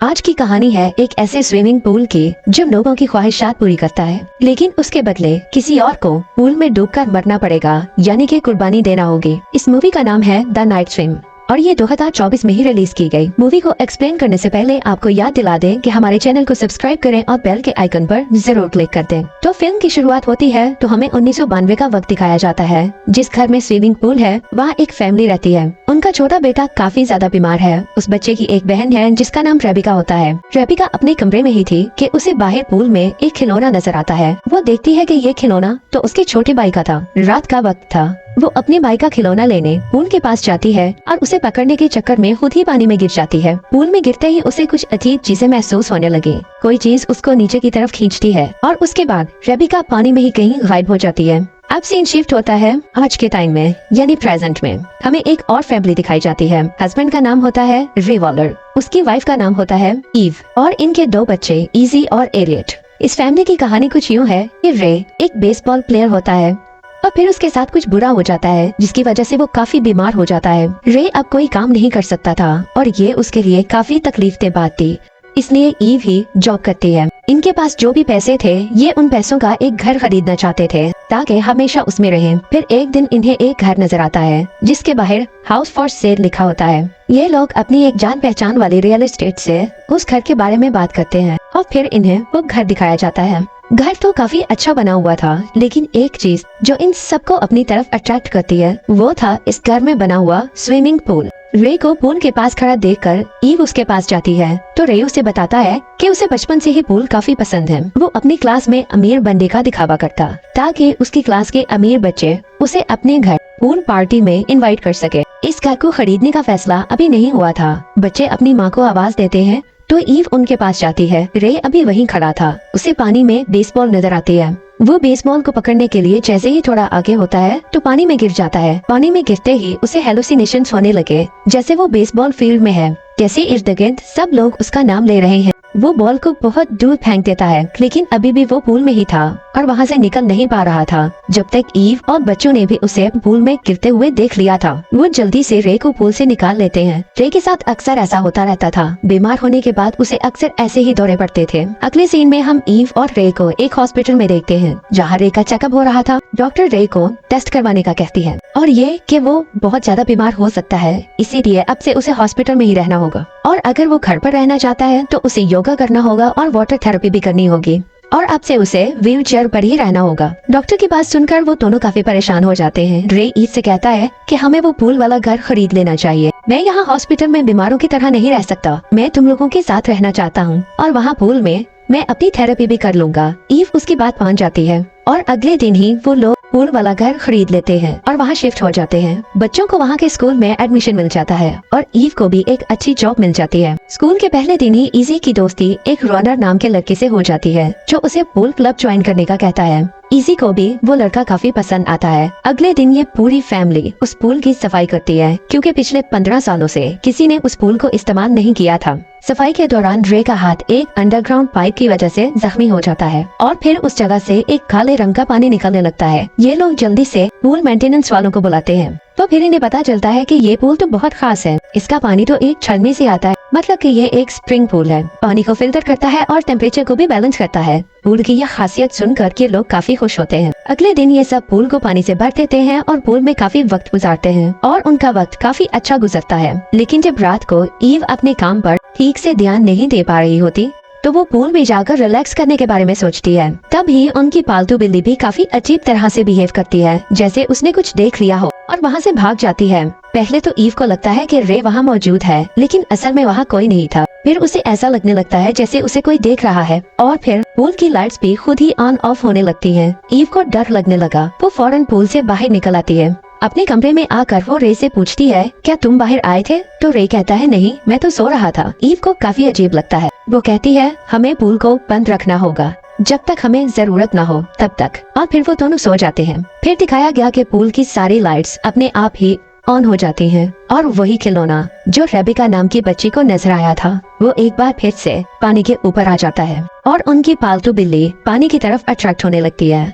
आज की कहानी है एक ऐसे स्विमिंग पूल की जो लोगों की ख्वाहिशात पूरी करता है, लेकिन उसके बदले किसी और को पूल में डूबकर मरना पड़ेगा, यानी कि कुर्बानी देना होगी। इस मूवी का नाम है द नाइट स्विम और ये 2024 में ही रिलीज की गई। मूवी को एक्सप्लेन करने से पहले आपको याद दिला दें कि हमारे चैनल को सब्सक्राइब करें और बेल के आइकन पर जरूर क्लिक कर दें। तो फिल्म की शुरुआत होती है तो हमें 1992 का वक्त दिखाया जाता है। जिस घर में स्विमिंग पूल है वहाँ एक फैमिली रहती है। उनका छोटा बेटा काफी ज्यादा बीमार है। उस बच्चे की एक बहन है जिसका नाम रेबिका होता है। रेबिका अपने कमरे में ही थी कि उसे बाहर पूल में एक खिलौना नजर आता है। वो देखती है कि ये खिलौना तो उसके छोटे भाई का था। रात का वक्त था। वो अपने भाई का खिलौना लेने पूल के पास जाती है और उसे पकड़ने के चक्कर में खुद ही पानी में गिर जाती है। पूल में गिरते ही उसे कुछ अजीब चीजें महसूस होने लगी। कोई चीज उसको नीचे की तरफ खींचती है और उसके बाद रेबिका पानी में ही कहीं गायब हो जाती है। अब सीन शिफ्ट होता है आज के टाइम में, यानी प्रेजेंट में। हमें एक और फैमिली दिखाई जाती है। हस्बैंड का नाम होता है रे वॉलर, उसकी वाइफ का नाम होता है ईव और इनके दो बच्चे इजी और एलियट। इस फैमिली की कहानी कुछ यूँ है कि रे एक बेसबॉल प्लेयर होता है और फिर उसके साथ कुछ बुरा हो जाता है जिसकी वजह से वो काफी बीमार हो जाता है। रे अब कोई काम नहीं कर सकता था और ये उसके लिए काफी तकलीफ बात थी, इसलिए ईव ही जॉब करती है। इनके पास जो भी पैसे थे ये उन पैसों का एक घर खरीदना चाहते थे ताकि हमेशा उसमें रहें। फिर एक दिन इन्हें एक घर नजर आता है जिसके बाहर हाउस फॉर सेल लिखा होता है। ये लोग अपनी एक जान पहचान वाले रियल एस्टेट से उस घर के बारे में बात करते हैं और फिर इन्हें वो घर दिखाया जाता है। घर तो काफी अच्छा बना हुआ था, लेकिन एक चीज जो इन सबको अपनी तरफ अट्रैक्ट करती है वो था इस घर में बना हुआ स्विमिंग पूल। रे को पूल के पास खड़ा देखकर ईव उसके पास जाती है तो रे उसे बताता है कि उसे बचपन से ही पूल काफी पसंद है। वो अपनी क्लास में अमीर बनने का दिखावा करता ताकि उसकी क्लास के अमीर बच्चे उसे अपने घर पूल पार्टी में इनवाइट कर सके। इस घर को खरीदने का फैसला अभी नहीं हुआ था। बच्चे अपनी माँ को आवाज देते हैं तो ईव उनके पास जाती है। रे अभी वहीं खड़ा था। उसे पानी में बेसबॉल नजर आती है। वो बेसबॉल को पकड़ने के लिए जैसे ही थोड़ा आगे होता है तो पानी में गिर जाता है। पानी में गिरते ही उसे हेलुसिनेशंस होने लगे जैसे वो बेसबॉल फील्ड में है, जैसे इर्द गिर्द सब लोग उसका नाम ले रहे हैं। वो बॉल को बहुत दूर फेंक देता है, लेकिन अभी भी वो पूल में ही था और वहाँ से निकल नहीं पा रहा था जब तक ईव और बच्चों ने भी उसे पूल में गिरते हुए देख लिया था। वो जल्दी से रे को पूल से निकाल लेते हैं। रे के साथ अक्सर ऐसा होता रहता था। बीमार होने के बाद उसे अक्सर ऐसे ही दौरे पड़ते थे। अगले सीन में हम ईव और रे को एक हॉस्पिटल में देखते हैं जहाँ रे का चेकअप हो रहा था। डॉक्टर रे को टेस्ट करवाने का कहती है और ये कि वो बहुत ज्यादा बीमार हो सकता है, इसीलिए अब से उसे हॉस्पिटल में ही रहना होगा और अगर वो घर पर रहना चाहता है तो उसे योगा करना होगा और वाटर थेरेपी भी करनी होगी और अब से उसे व्हील चेयर पर ही रहना होगा। डॉक्टर की बात सुनकर वो दोनों काफी परेशान हो जाते हैं। रे ईव से कहता है कि हमें वो पूल वाला घर खरीद लेना चाहिए। मैं यहाँ हॉस्पिटल में बीमारों की तरह नहीं रह सकता। मैं तुम लोगों के साथ रहना चाहता हूँ और वहाँ पूल में मैं अपनी थेरेपी भी कर लूंगा। ईव उसकी बात मान जाती है और अगले दिन ही वो लोग पूल वाला घर खरीद लेते हैं और वहाँ शिफ्ट हो जाते हैं। बच्चों को वहाँ के स्कूल में एडमिशन मिल जाता है और ईव को भी एक अच्छी जॉब मिल जाती है। स्कूल के पहले दिन ही इजी की दोस्ती एक रॉनर नाम के लड़के से हो जाती है जो उसे पूल क्लब ज्वाइन करने का कहता है। इजी को भी वो लड़का काफी पसंद आता है। अगले दिन ये पूरी फैमिली उस पूल की सफाई करती है क्योंकि पिछले 15 सालों से किसी ने उस पूल को इस्तेमाल नहीं किया था। सफाई के दौरान रे का हाथ एक अंडरग्राउंड पाइप की वजह से जख्मी हो जाता है और फिर उस जगह से एक काले रंग का पानी निकलने लगता है। ये लोग जल्दी से पूल मेंटेनेंस वालों को बुलाते हैं तो फिर इन्हें पता चलता है कि ये पूल तो बहुत खास है। इसका पानी तो एक झरने से आता है, मतलब कि ये एक स्प्रिंग पूल है। पानी को फिल्टर करता है और टेम्परेचर को भी बैलेंस करता है। पूल की यह खासियत सुनकर के लोग काफी खुश होते हैं। अगले दिन ये सब पूल को पानी से भर देते हैं और पूल में काफी वक्त गुजारते हैं और उनका वक्त काफी अच्छा गुजरता है। लेकिन जब रात को ईव अपने काम पर ठीक से ध्यान नहीं दे पा रही होती तो वो पूल में जाकर रिलैक्स करने के बारे में सोचती है। तभी उनकी पालतू बिल्ली भी काफी अजीब तरह से बिहेव करती है, जैसे उसने कुछ देख लिया हो और वहाँ से भाग जाती है। पहले तो ईव को लगता है कि रे वहाँ मौजूद है, लेकिन असल में वहाँ कोई नहीं था। फिर उसे ऐसा लगने लगता है जैसे उसे कोई देख रहा है और फिर पूल की लाइट्स भी खुद ही ऑन ऑफ होने लगती हैं। ईव को डर लगने लगा। वो फौरन पूल से बाहर निकल आती है। अपने कमरे में आकर वो रे से पूछती है, क्या तुम बाहर आए थे? तो रे कहता है, नहीं, मैं तो सो रहा था। ईव को काफी अजीब लगता है। वो कहती है, हमें पूल को बंद रखना होगा जब तक हमें जरूरत न हो तब तक। और फिर वो दोनों सो जाते हैं। फिर दिखाया गया कि पूल की सारी लाइट्स अपने आप ही ऑन हो जाती हैं और वही खिलौना जो रेबिका नाम की बच्ची को नजर आया था वो एक बार फिर से पानी के ऊपर आ जाता है और उनकी पालतू बिल्ली पानी की तरफ अट्रैक्ट होने लगती है।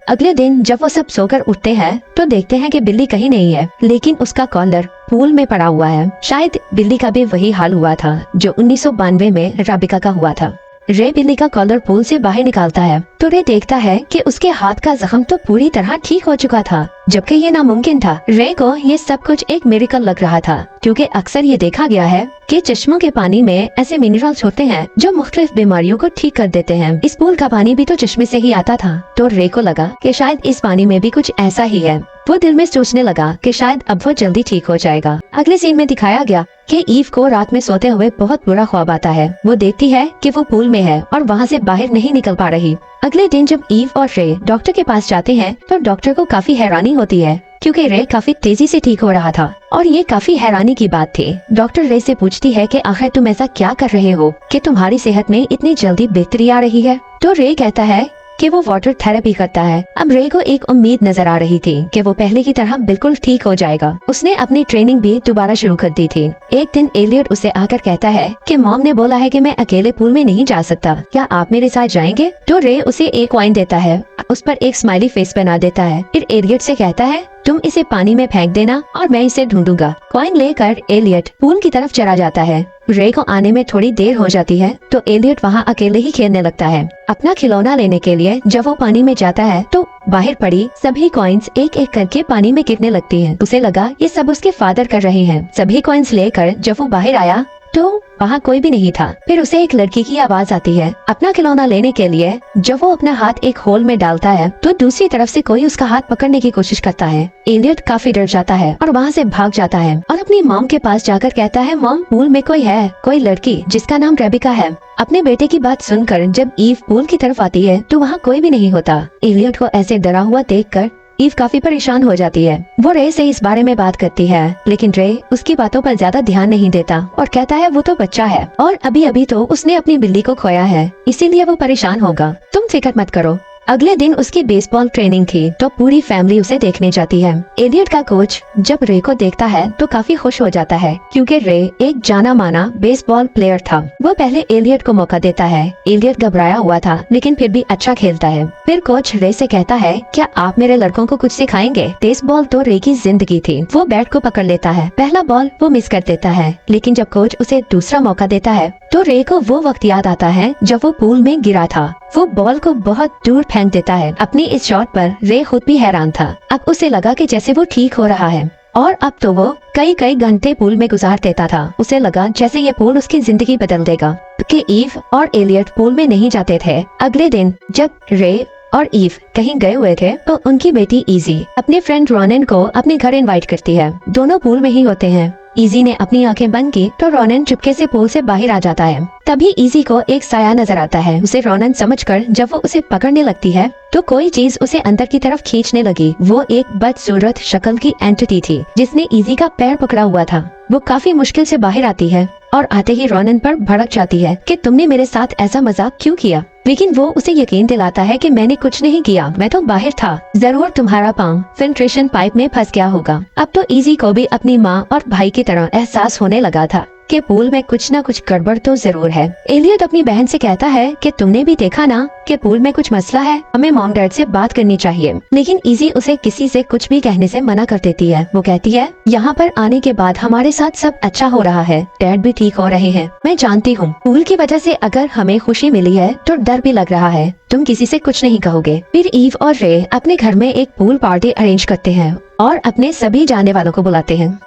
अगले दिन जब वो सब सोकर उठते हैं तो देखते हैं कि बिल्ली कहीं नहीं है, लेकिन उसका कॉलर पूल में पड़ा हुआ है। शायद बिल्ली का भी वही हाल हुआ था जो 1992 में रेबिका का हुआ था। रे बिल्ली का कॉलर पूल से बाहर निकालता है तो रे देखता है कि उसके हाथ का जख्म तो पूरी तरह ठीक हो चुका था, जबकि ये नामुमकिन था। रे को ये सब कुछ एक मिरेकल लग रहा था, क्योंकि अक्सर ये देखा गया है कि चश्मों के पानी में ऐसे मिनरल्स होते हैं जो मुख्तलिफ बीमारियों को ठीक कर देते हैं। इस पूल का पानी भी तो चश्मे से ही आता था, तो रे को लगा कि शायद इस पानी में भी कुछ ऐसा ही है। वो दिल में सोचने लगा कि शायद अब वो जल्दी ठीक हो जाएगा। अगले सीन में दिखाया गया कि ईव को रात में सोते हुए बहुत बुरा ख्वाब आता है। वो देखती है कि वो पूल में है और वहाँ से बाहर नहीं निकल पा रही। अगले दिन जब ईव और रे डॉक्टर के पास जाते हैं तो डॉक्टर को काफी हैरानी होती है, क्योंकि रे काफी तेजी से ठीक हो रहा था और ये काफी हैरानी की बात थी। डॉक्टर रे से पूछती है कि आखिर तुम ऐसा क्या कर रहे हो कि तुम्हारी सेहत में इतनी जल्दी बेहतरी आ रही है। तो रे कहता है कि वो वाटर थेरेपी करता है। अब रे को एक उम्मीद नजर आ रही थी कि वो पहले की तरह बिल्कुल ठीक हो जाएगा। उसने अपनी ट्रेनिंग भी दोबारा शुरू कर दी थी। एक दिन एलियट उसे आकर कहता है कि मॉम ने बोला है कि मैं अकेले पूल में नहीं जा सकता, क्या आप मेरे साथ जाएंगे? तो रे उसे एक कॉइन देता है, उस पर एक स्माइली फेस बना देता है। फिर एलियट से कहता है तुम इसे पानी में फेंक देना और मैं इसे ढूंढूंगा। कॉइन लेकर एलियट पूल की तरफ चला जाता है। रे को आने में थोड़ी देर हो जाती है तो एलियट वहाँ अकेले ही खेलने लगता है। अपना खिलौना लेने के लिए जब वो पानी में जाता है तो बाहर पड़ी सभी कॉइन्स एक एक करके पानी में गिरने लगती हैं। उसे लगा ये सब उसके फादर कर रहे हैं। सभी कॉइन्स लेकर जब वो बाहर आया तो वहाँ कोई भी नहीं था। फिर उसे एक लड़की की आवाज आती है अपना खिलौना लेने के लिए। जब वो अपना हाथ एक होल में डालता है तो दूसरी तरफ से कोई उसका हाथ पकड़ने की कोशिश करता है। एलियट काफी डर जाता है और वहाँ से भाग जाता है और अपनी मॉम के पास जाकर कहता है मॉम पूल में कोई है, कोई लड़की जिसका नाम रेबिका है। अपने बेटे की बात सुनकर जब ईव पूल की तरफ आती है तो वहाँ कोई भी नहीं होता। एलियट को ऐसे डरा हुआ देखकर ईव काफी परेशान हो जाती है। वो रे से इस बारे में बात करती है, लेकिन रे उसकी बातों पर ज्यादा ध्यान नहीं देता और कहता है वो तो बच्चा है और अभी अभी तो उसने अपनी बिल्ली को खोया है, इसीलिए वो परेशान होगा, तुम फिक्र मत करो। अगले दिन उसकी बेसबॉल ट्रेनिंग थी तो पूरी फैमिली उसे देखने जाती है। एलियट का कोच जब रे को देखता है तो काफी खुश हो जाता है, क्योंकि रे एक जाना माना बेसबॉल प्लेयर था। वो पहले एलियट को मौका देता है। एलियट घबराया हुआ था लेकिन फिर भी अच्छा खेलता है। फिर कोच रे से कहता है क्या आप मेरे लड़कों को कुछ सिखाएंगे? बेसबॉल तो रे की जिंदगी थी। वो बैट को पकड़ लेता है। पहला बॉल वो मिस कर देता है, लेकिन जब कोच उसे दूसरा मौका देता है तो रे को वो वक्त याद आता है जब वो पूल में गिरा था। वो बॉल को बहुत दूर फेंक देता है। अपनी इस शॉट पर रे खुद भी हैरान था। अब उसे लगा कि जैसे वो ठीक हो रहा है और अब तो वो कई कई घंटे पूल में गुजार देता था। उसे लगा जैसे ये पूल उसकी जिंदगी बदल देगा। कि ईव और एलियट पूल में नहीं जाते थे। अगले दिन जब रे और ईव कहीं गए हुए थे तो उनकी बेटी इजी अपने फ्रेंड रोनन को अपने घर इनवाइट करती है। दोनों पूल में ही होते हैं। इजी ने अपनी आंखें बंद की तो रोनन चुपके से पूल से बाहर आ जाता है। तभी इजी को एक साया नजर आता है। उसे रोनन समझकर जब वो उसे पकड़ने लगती है तो कोई चीज उसे अंदर की तरफ खींचने लगी। वो एक बदसूरत शक्ल की एंटिटी थी जिसने इजी का पैर पकड़ा हुआ था। वो काफी मुश्किल से बाहर आती है और आते ही रोनन पर भड़क जाती है कि तुमने मेरे साथ ऐसा मजाक क्यों किया? लेकिन वो उसे यकीन दिलाता है कि मैंने कुछ नहीं किया, मैं तो बाहर था। जरूर तुम्हारा पाँव फिल्ट्रेशन पाइप में फंस गया होगा। अब तो इजी को भी अपनी माँ और भाई की तरह एहसास होने लगा था कि पूल में कुछ न कुछ गड़बड़ तो जरूर है। एलियट अपनी बहन से कहता है कि तुमने भी देखा ना कि पूल में कुछ मसला है, हमें मॉम डैड से बात करनी चाहिए। लेकिन इजी उसे किसी से कुछ भी कहने से मना कर देती है। वो कहती है यहाँ पर आने के बाद हमारे साथ सब अच्छा हो रहा है, डैड भी ठीक हो रहे हैं। मैं जानती हूँ पूल की वजह से अगर हमें खुशी मिली है तो डर भी लग रहा है, तुम किसी से कुछ नहीं कहोगे। फिर ईव और रे अपने घर में एक पूल पार्टी अरेंज करते हैं और अपने सभी जानने वालों को बुलाते हैं।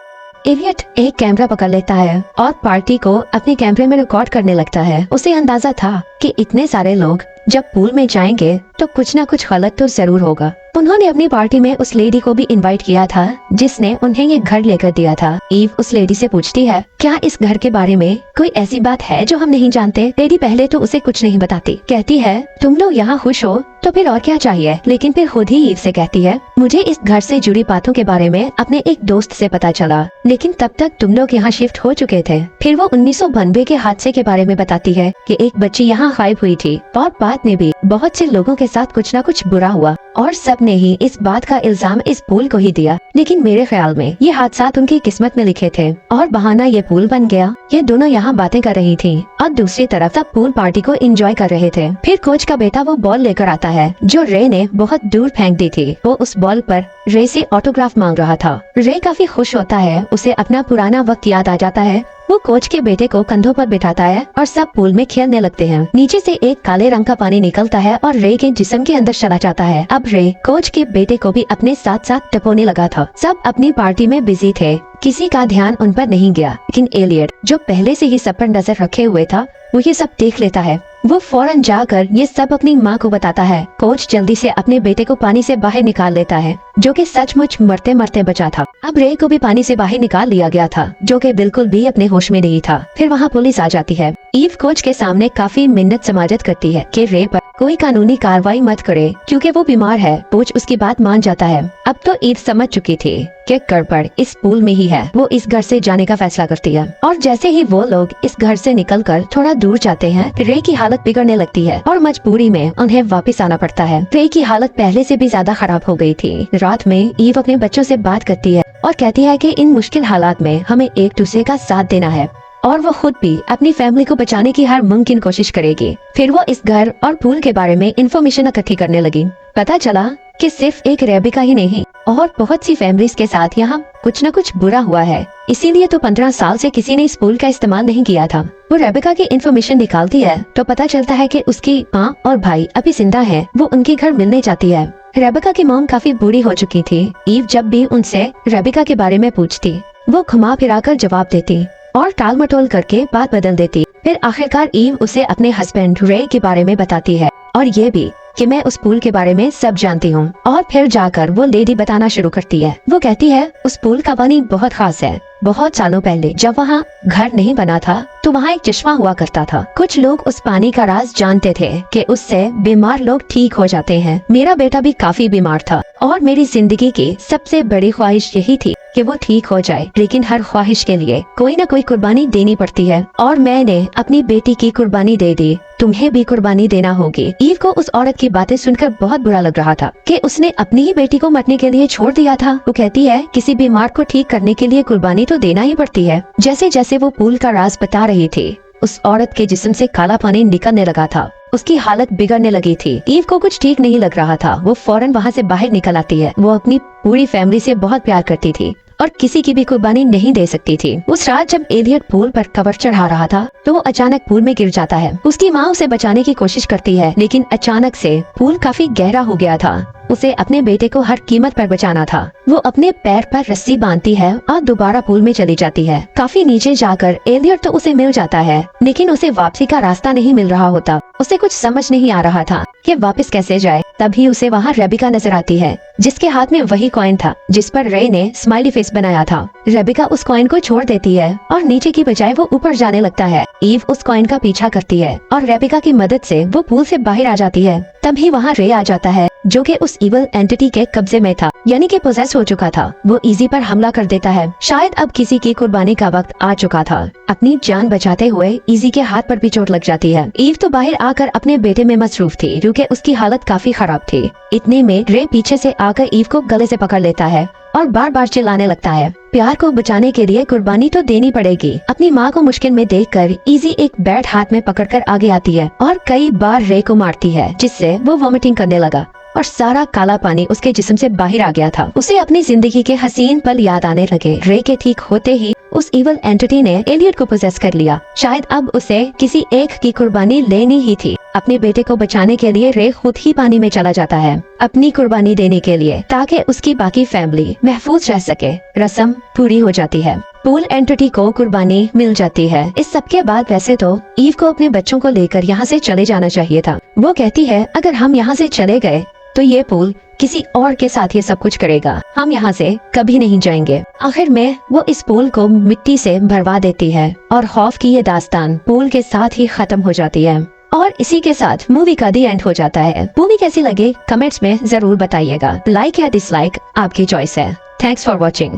एलियट एक कैमरा पकड़ लेता है और पार्टी को अपने कैमरे में रिकॉर्ड करने लगता है। उसे अंदाजा था कि इतने सारे लोग जब पूल में जाएंगे तो कुछ न कुछ गलत तो जरूर होगा। उन्होंने अपनी पार्टी में उस लेडी को भी इनवाइट किया था जिसने उन्हें ये घर लेकर दिया था। ईव उस लेडी से पूछती है क्या इस घर के बारे में कोई ऐसी बात है जो हम नहीं जानते? लेडी पहले तो उसे कुछ नहीं बताती, कहती है तुम लोग यहाँ खुश हो तो फिर और क्या चाहिए। लेकिन फिर खुद ही ईव से कहती है मुझे इस घर से जुड़ी बातों के बारे में अपने एक दोस्त से पता चला, लेकिन तब तक तुम लोग यहाँ शिफ्ट हो चुके थे। फिर वो 1992 के हादसे के बारे में बताती है कि एक बच्ची यहाँ वहाँ गायब हुई थी और बाद में भी बहुत से लोगों के साथ कुछ न कुछ बुरा हुआ और सब ने ही इस बात का इल्जाम इस पुल को ही दिया। लेकिन मेरे ख्याल में ये हादसात उनकी किस्मत में लिखे थे और बहाना ये पुल बन गया। ये दोनों यहाँ बातें कर रही थी और दूसरी तरफ सब पूल पार्टी को एंजॉय कर रहे थे। फिर कोच का बेटा वो बॉल लेकर आता है जो रे ने बहुत दूर फेंक दी थी। वो उस बॉल पर रे से ऑटोग्राफ मांग रहा था। रे काफी खुश होता है, उसे अपना पुराना वक्त याद आ जाता है। वो कोच के बेटे को कंधों पर बिठाता है और सब पूल में खेलने लगते हैं। नीचे से एक काले रंग का पानी निकलता है और रे के जिस्म के अंदर चला जाता है। अब रे कोच के बेटे को भी अपने साथ साथ टपोने लगा था। सब अपनी पार्टी में बिजी थे, किसी का ध्यान उन पर नहीं गया। लेकिन एलियट जो पहले से ही सब पर नजर रखे हुए था वो ये सब देख लेता है। वो फौरन जाकर ये सब अपनी माँ को बताता है। कोच जल्दी से अपने बेटे को पानी से बाहर निकाल लेता है जो कि सचमुच मरते मरते बचा था। अब रे को भी पानी से बाहर निकाल लिया गया था जो कि बिल्कुल भी अपने होश में नहीं था। फिर वहाँ पुलिस आ जाती है। ईव कोच के सामने काफी मिन्नत समाजत करती है कि रे पर कोई कानूनी कार्रवाई मत करे क्योंकि वो बीमार है। कोच उसकी बात मान जाता है। अब तो ईव समझ चुकी थी कि गड़बड़ इस पूल में ही है। वो इस घर से जाने का फैसला करती है और जैसे ही वो लोग इस घर से निकलकर थोड़ा दूर जाते हैं रे की हालत बिगड़ने लगती है और मजबूरी में उन्हें वापस आना पड़ता है। रे की हालत पहले से भी ज्यादा खराब हो गई थी। रात में ईव अपने बच्चों से बात करती है और कहती है कि इन मुश्किल हालात में हमें एक दूसरे का साथ देना है और वो खुद भी अपनी फैमिली को बचाने की हर मुमकिन कोशिश करेगी। फिर वो इस घर और पूल के बारे में इंफॉर्मेशन इकट्ठी करने लगी। पता चला कि सिर्फ एक रेबिका ही नहीं और बहुत सी फैमिलीज के साथ यहाँ कुछ न कुछ बुरा हुआ है। इसीलिए तो 15 साल से किसी ने इस पूल का इस्तेमाल नहीं किया था। वो रेबिका की इंफॉर्मेशन निकालती है तो पता चलता है कि उसकी माँ और भाई अभी जिंदा हैं। वो उनके घर मिलने जाती है। रेबिका की मॉम काफी बूढ़ी हो चुकी थी। ईव जब भी उनसे रेबिका के बारे में पूछती वो घुमा फिरा कर जवाब देती और टाल मटोल करके बात बदल देती। फिर आखिरकार ईव उसे अपने हस्बैंड रे के बारे में बताती है और ये भी कि मैं उस पूल के बारे में सब जानती हूँ। और फिर जाकर वो लेडी बताना शुरू करती है। वो कहती है उस पूल का पानी बहुत खास है। बहुत सालों पहले जब वहाँ घर नहीं बना था तो वहाँ एक चश्मा हुआ करता था। कुछ लोग उस पानी का राज जानते थे कि उससे बीमार लोग ठीक हो जाते हैं। मेरा बेटा भी काफी बीमार था और मेरी जिंदगी की सबसे बड़ी ख्वाहिश यही थी कि वो ठीक हो जाए। लेकिन हर ख्वाहिश के लिए कोई न कोई कुर्बानी देनी पड़ती है और मैंने अपनी बेटी की कुर्बानी दे दी। तुम्हें भी कुर्बानी देना होगी। ईव को उस औरत की बातें सुनकर बहुत बुरा लग रहा था कि उसने अपनी ही बेटी को मरने के लिए छोड़ दिया था। वो कहती है किसी बीमार को ठीक करने के लिए कुर्बानी तो देना ही पड़ती है। जैसे जैसे वो पूल का राज बता रही थी उस औरत के जिस्म से काला पानी निकलने लगा था। उसकी हालत बिगड़ने लगी थी। ईव को कुछ ठीक नहीं लग रहा था। वो फौरन वहाँ से बाहर निकल आती है। वो अपनी पूरी फैमिली से बहुत प्यार करती थी और किसी की भी कुर्बानी नहीं दे सकती थी। उस रात जब एलियट पूल पर कवर चढ़ा रहा था तो वो अचानक पूल में गिर जाता है। उसकी माँ उसे बचाने की कोशिश करती है लेकिन अचानक से पूल काफी गहरा हो गया था। उसे अपने बेटे को हर कीमत पर बचाना था। वो अपने पैर पर रस्सी बांधती है और दोबारा पूल में चली जाती है। काफी नीचे जाकर एलियट तो उसे मिल जाता है लेकिन उसे वापसी का रास्ता नहीं मिल रहा होता। उसे कुछ समझ नहीं आ रहा था कि वापस कैसे जाए। तभी उसे वहाँ रेबिका नजर आती है जिसके हाथ में वही कॉइन था जिस पर रे ने स्माइली फेस बनाया था। रेबिका उस कॉइन को छोड़ देती है और नीचे की बजाय वो ऊपर जाने लगता है। ईव उस कॉइन का पीछा करती है और रेबिका की मदद से वो पूल से बाहर आ जाती है। तभी वहाँ रे आ जाता है जो कि उस इवल एंटिटी के कब्जे में था, यानी कि पोजेस हो चुका था। वो इजी पर हमला कर देता है। शायद अब किसी की कुर्बानी का वक्त आ चुका था। अपनी जान बचाते हुए इजी के हाथ पर भी चोट लग जाती है। ईव तो बाहर आकर अपने बेटे में मसरूफ थी क्योंकि उसकी हालत काफी खराब थी। इतने में रे पीछे से आकर ईव को गले से पकड़ लेता है और बार बार चिल्लाने लगता है प्यार को बचाने के लिए कुर्बानी तो देनी पड़ेगी। अपनी माँ को मुश्किल में देखकर इजी एक बैट हाथ में पकड़कर आगे आती है और कई बार रे को मारती है जिससे वो वॉमिटिंग करने लगा और सारा काला पानी उसके जिस्म से बाहर आ गया था। उसे अपनी जिंदगी के हसीन पल याद आने लगे। रे के ठीक होते ही उस इवल एंटिटी ने एलियट को पोजेस कर लिया। शायद अब उसे किसी एक की कुर्बानी लेनी ही थी। अपने बेटे को बचाने के लिए रे खुद ही पानी में चला जाता है अपनी कुर्बानी देने के लिए ताकि उसकी बाकी फैमिली महफूज रह सके। रस्म पूरी हो जाती है। पूल एंटिटी को कुर्बानी मिल जाती है। इस सब के बाद वैसे तो ईव को अपने बच्चों को लेकर यहाँ से चले जाना चाहिए था। वो कहती है अगर हम यहाँ से चले गए तो ये पूल किसी और के साथ ये सब कुछ करेगा। हम यहाँ से कभी नहीं जाएंगे। आखिर में वो इस पूल को मिट्टी से भरवा देती है और खौफ की ये दास्तान पूल के साथ ही खत्म हो जाती है। और इसी के साथ मूवी का दी एंड हो जाता है। मूवी कैसी लगी कमेंट्स में जरूर बताइएगा। लाइक या डिसलाइक आपकी चॉइस है। Thanks for watching.